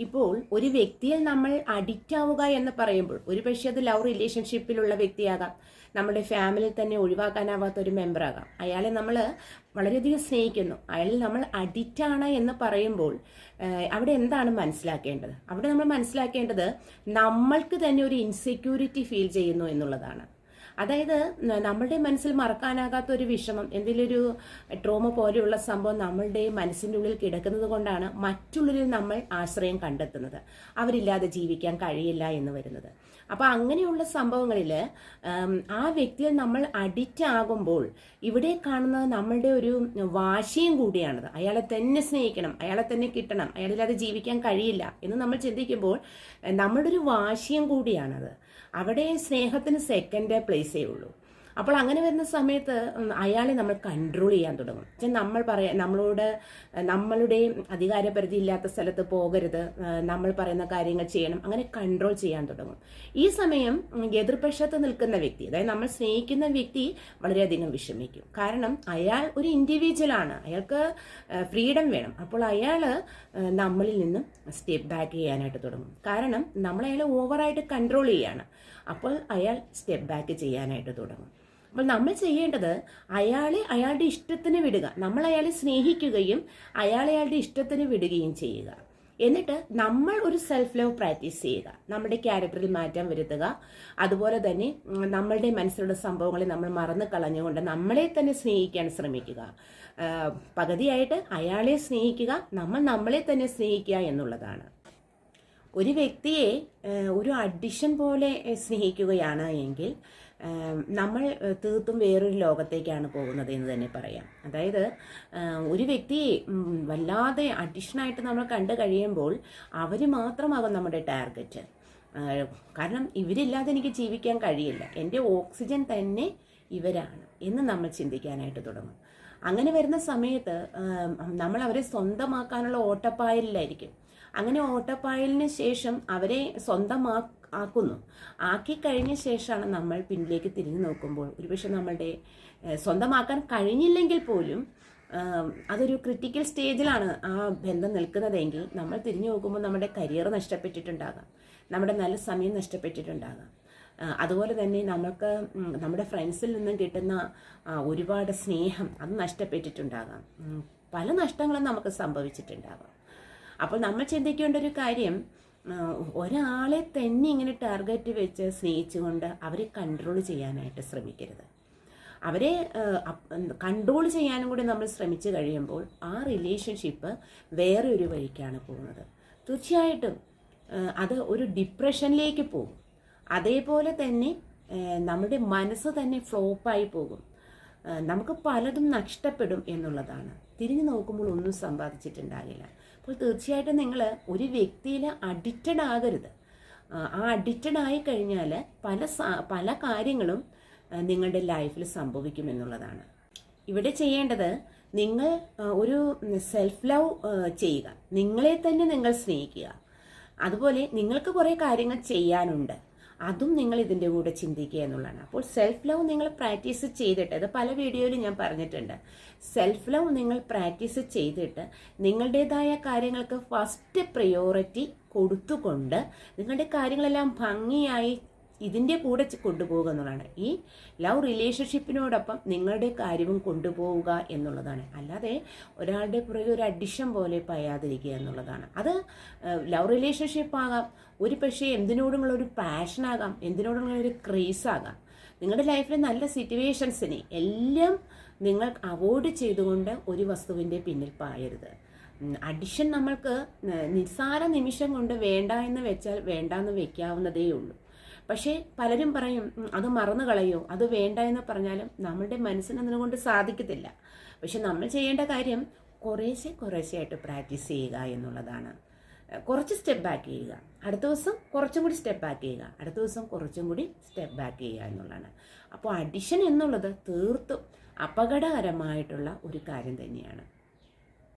ഇപ്പോൾ ഒരു വ്യക്തിയിൽ നമ്മൾ അഡിക്റ്റ് ആവുക എന്ന് പറയുമ്പോൾ ഒരു പക്ഷേ അത് ലവ് റിലേഷൻഷിപ്പിലുള്ള വ്യക്തിയാകാം, നമ്മുടെ ഫാമിലിയിൽ തന്നെ ഒഴിവാക്കാനാവാത്ത ഒരു മെമ്പറാകാം. അയാളെ നമ്മൾ വളരെയധികം സ്നേഹിക്കുന്നു, അയാളിൽ നമ്മൾ അഡിക്റ്റ് ആണ് എന്ന് പറയുമ്പോൾ അവിടെ എന്താണ് മനസ്സിലാക്കേണ്ടത്? അവിടെ നമ്മൾ മനസ്സിലാക്കേണ്ടത് നമ്മൾക്ക് തന്നെ ഒരു ഇൻസെക്യൂരിറ്റി ഫീൽ ചെയ്യുന്നു എന്നുള്ളതാണ്. അതായത് നമ്മളുടെ മനസ്സിൽ മറക്കാനാകാത്ത ഒരു വിഷമം, എന്തെങ്കിലും ഒരു ട്രോമ പോലെയുള്ള സംഭവം നമ്മളുടെ മനസ്സിൻ്റെ ഉള്ളിൽ കിടക്കുന്നത് കൊണ്ടാണ് മറ്റുള്ളവരിൽ നമ്മൾ ആശ്രയം കണ്ടെത്തുന്നത്, അവരില്ലാതെ ജീവിക്കാൻ കഴിയില്ല എന്ന് വരുന്നത്. അപ്പോൾ അങ്ങനെയുള്ള സംഭവങ്ങളിൽ ആ വ്യക്തിയിൽ നമ്മൾ അഡിക്റ്റ് ആകുമ്പോൾ ഇവിടെ കാണുന്നത് നമ്മളുടെ ഒരു വാശിയും കൂടിയാണത്. അയാളെ തന്നെ സ്നേഹിക്കണം, അയാളെ തന്നെ കിട്ടണം, അയാളില്ലാതെ ജീവിക്കാൻ കഴിയില്ല എന്ന് നമ്മൾ ചിന്തിക്കുമ്പോൾ നമ്മളുടെ ഒരു വാശിയും കൂടിയാണത്. അവിടെ സ്നേഹത്തിന് സെക്കൻഡ് പ്ലേസേ ഉള്ളൂ. അപ്പോൾ അങ്ങനെ വരുന്ന സമയത്ത് അയാളെ നമ്മൾ കൺട്രോൾ ചെയ്യാൻ തുടങ്ങും. നമ്മൾ നമ്മളോട് നമ്മളുടെ അധികാരപരിധി ഇല്ലാത്ത സ്ഥലത്ത് പോകരുത്, നമ്മൾ പറയുന്ന കാര്യങ്ങൾ ചെയ്യണം, അങ്ങനെ കൺട്രോൾ ചെയ്യാൻ തുടങ്ങും. ഈ സമയം എതിർപക്ഷത്ത് നിൽക്കുന്ന വ്യക്തി, അതായത് നമ്മൾ സ്നേഹിക്കുന്ന വ്യക്തി വളരെയധികം വിഷമിക്കും. കാരണം അയാൾ ഒരു ഇൻഡിവിജ്വൽ ആണ്, അയാൾക്ക് ഫ്രീഡം വേണം. അപ്പോൾ അയാൾ നമ്മളിൽ നിന്നും സ്റ്റെപ്പ് ബാക്ക് ചെയ്യാനായിട്ട് തുടങ്ങും. കാരണം നമ്മൾ അയാളെ ഓവറായിട്ട് കൺട്രോൾ ചെയ്യാണ്. അപ്പോൾ അയാൾ സ്റ്റെപ്പ് ബാക്ക് ചെയ്യാനായിട്ട് തുടങ്ങും. അപ്പോൾ നമ്മൾ ചെയ്യേണ്ടത് അയാളെ അയാളുടെ ഇഷ്ടത്തിന് വിടുക. നമ്മൾ അയാളെ സ്നേഹിക്കുകയും അയാളുടെ ഇഷ്ടത്തിന് വിടുകയും ചെയ്യുക. എന്നിട്ട് നമ്മൾ ഒരു സെൽഫ് ലവ് പ്രാക്ടീസ് ചെയ്യുക, നമ്മുടെ ക്യാരക്ടറിൽ മാറ്റം വരുത്തുക. അതുപോലെ തന്നെ നമ്മളുടെ മനസ്സിലുള്ള സംഭവങ്ങളെ നമ്മൾ മറന്നു കളഞ്ഞുകൊണ്ട് നമ്മളെ തന്നെ സ്നേഹിക്കാൻ ശ്രമിക്കുക. പകുതിയായിട്ട് അയാളെ സ്നേഹിക്കുക, നമ്മൾ നമ്മളെ തന്നെ സ്നേഹിക്കുക എന്നുള്ളതാണ്. ഒരു വ്യക്തിയെ ഒരു അഡിഷൻ പോലെ സ്നേഹിക്കുകയാണ് എങ്കിൽ നമ്മൾ തീർത്തും വേറൊരു ലോകത്തേക്കാണ് പോകുന്നത് എന്ന് തന്നെ പറയാം. അതായത് ഒരു വ്യക്തിയെ വല്ലാതെ അഡിഷനായിട്ട് നമ്മൾ കണ്ടു കഴിയുമ്പോൾ അവർ മാത്രമാകും നമ്മുടെ ടാർഗറ്റ്. കാരണം ഇവരില്ലാതെ എനിക്ക് ജീവിക്കാൻ കഴിയില്ല, എൻ്റെ ഓക്സിജൻ തന്നെ ഇവരാണ് എന്ന് നമ്മൾ ചിന്തിക്കാനായിട്ട് തുടങ്ങും. അങ്ങനെ വരുന്ന സമയത്ത് നമ്മൾ അവരെ സ്വന്തമാക്കാനുള്ള ഓട്ടപ്പായലിലായിരിക്കും. അങ്ങനെ ഓട്ടപ്പായലിന് ശേഷം അവരെ ആക്കുന്നു. ആക്കിക്കഴിഞ്ഞ ശേഷമാണ് നമ്മൾ പിന്നിലേക്ക് തിരിഞ്ഞു നോക്കുമ്പോൾ ഒരുപക്ഷെ നമ്മളുടെ സ്വന്തമാക്കാൻ കഴിഞ്ഞില്ലെങ്കിൽ പോലും അതൊരു ക്രിട്ടിക്കൽ സ്റ്റേജിലാണ് ആ ബന്ധം നിൽക്കുന്നതെങ്കിൽ നമ്മൾ തിരിഞ്ഞു നോക്കുമ്പോൾ നമ്മുടെ കരിയർ നഷ്ടപ്പെട്ടിട്ടുണ്ടാകാം, നമ്മുടെ നല്ല സമയം നഷ്ടപ്പെട്ടിട്ടുണ്ടാകാം. അതുപോലെ തന്നെ നമുക്ക് നമ്മുടെ ഫ്രണ്ട്സിൽ നിന്നും കിട്ടുന്ന ഒരുപാട് സ്നേഹം അത് നഷ്ടപ്പെട്ടിട്ടുണ്ടാകാം. പല നഷ്ടങ്ങളും നമുക്ക് സംഭവിച്ചിട്ടുണ്ടാകാം. അപ്പോൾ നമ്മൾ ചിന്തിക്കേണ്ട ഒരു കാര്യം, ഒരാളെ തന്നെ ഇങ്ങനെ ടാർഗറ്റ് വെച്ച് സ്നേഹിച്ചുകൊണ്ട് അവരെ കൺട്രോൾ ചെയ്യാനായിട്ട് ശ്രമിക്കരുത്. അവരെ കൺട്രോൾ ചെയ്യാനും കൂടി നമ്മൾ ശ്രമിച്ചു കഴിയുമ്പോൾ ആ റിലേഷൻഷിപ്പ് വേറെ ഒരു വഴിക്കാണ് പോകുന്നത്. തീർച്ചയായിട്ടും അത് ഒരു ഡിപ്രഷനിലേക്ക് പോകും. അതേപോലെ തന്നെ നമ്മുടെ മനസ്സ് തന്നെ ഫ്ലോപ്പായി പോകും. നമുക്ക് പലതും നഷ്ടപ്പെടും എന്നുള്ളതാണ്. തിരിഞ്ഞു നോക്കുമ്പോൾ ഒന്നും സമ്പാദിച്ചിട്ടുണ്ടാകില്ല. അപ്പോൾ തീർച്ചയായിട്ടും നിങ്ങൾ ഒരു വ്യക്തിയിൽ അഡിക്റ്റഡ് ആകരുത്. ആ അഡിക്റ്റഡ് ആയി കഴിഞ്ഞാൽ പല കാര്യങ്ങളും നിങ്ങളുടെ ലൈഫിൽ സംഭവിക്കുമെന്നുള്ളതാണ്. ഇവിടെ ചെയ്യേണ്ടത് നിങ്ങൾ ഒരു സെൽഫ് ലവ് ചെയ്യുക, നിങ്ങളെ തന്നെ നിങ്ങൾ സ്നേഹിക്കുക. അതുപോലെ നിങ്ങൾക്ക് കുറേ കാര്യങ്ങൾ ചെയ്യാനുണ്ട്, അതും നിങ്ങൾ ഇതിൻ്റെ കൂടെ ചിന്തിക്കുക എന്നുള്ളതാണ്. അപ്പോൾ സെൽഫ് ലവ് നിങ്ങൾ പ്രാക്ടീസ് ചെയ്തിട്ട്, അത് പല വീഡിയോയിലും ഞാൻ പറഞ്ഞിട്ടുണ്ട്, സെൽഫ് ലവ് നിങ്ങൾ പ്രാക്ടീസ് ചെയ്തിട്ട് നിങ്ങളുടേതായ കാര്യങ്ങൾക്ക് ഫസ്റ്റ് പ്രയോറിറ്റി കൊടുത്തുകൊണ്ട് നിങ്ങളുടെ കാര്യങ്ങളെല്ലാം ഭംഗിയായി ഇതിൻ്റെ കൂടെ കൊണ്ടുപോകുക എന്നുള്ളതാണ്. ഈ ലവ് റിലേഷൻഷിപ്പിനോടൊപ്പം നിങ്ങളുടെ കാര്യവും കൊണ്ടുപോവുക എന്നുള്ളതാണ്. അല്ലാതെ ഒരാളുടെ പുറകെ ഒരു അഡിഷൻ പോലെ പയാതിരിക്കുക എന്നുള്ളതാണ്. അത് ലവ് റിലേഷൻഷിപ്പ് ആകാം, ഒരു പക്ഷേ എന്തിനോടുമുള്ള ഒരു പാഷനാകാം, എന്തിനോടുമുള്ള ഒരു ക്രേസാകാം. നിങ്ങളുടെ ലൈഫിലെ നല്ല സിറ്റുവേഷൻസിനെ എല്ലാം നിങ്ങൾ അവോയ്ഡ് ചെയ്തുകൊണ്ട് ഒരു വസ്തുവിൻ്റെ പിന്നിൽ പായരുത്. അഡിഷൻ നമ്മൾക്ക് നിസ്സാര നിമിഷം കൊണ്ട് വേണ്ട എന്ന് വെച്ചാൽ വേണ്ട എന്ന് വെക്കാവുന്നതേ ഉള്ളൂ. പക്ഷേ പലരും പറയും അത് മറന്നു കളയോ, അത് വേണ്ട എന്ന് പറഞ്ഞാലും നമ്മളുടെ മനസ്സിന് അതിനുകൊണ്ട് സാധിക്കത്തില്ല. പക്ഷെ നമ്മൾ ചെയ്യേണ്ട കാര്യം കുറേശ്ശെയായിട്ട് പ്രാക്ടീസ് ചെയ്യുക എന്നുള്ളതാണ്. കുറച്ച് സ്റ്റെപ്പ് ബാക്ക് ചെയ്യുക, അടുത്ത ദിവസം കുറച്ചും കൂടി സ്റ്റെപ്പ് ബാക്ക് ചെയ്യുക, അടുത്ത ദിവസം കുറച്ചും കൂടി സ്റ്റെപ്പ് ബാക്ക് ചെയ്യുക എന്നുള്ളതാണ്. അപ്പോൾ അഡിഷൻ എന്നുള്ളത് തീർത്തും അപകടകരമായിട്ടുള്ള ഒരു കാര്യം തന്നെയാണ്.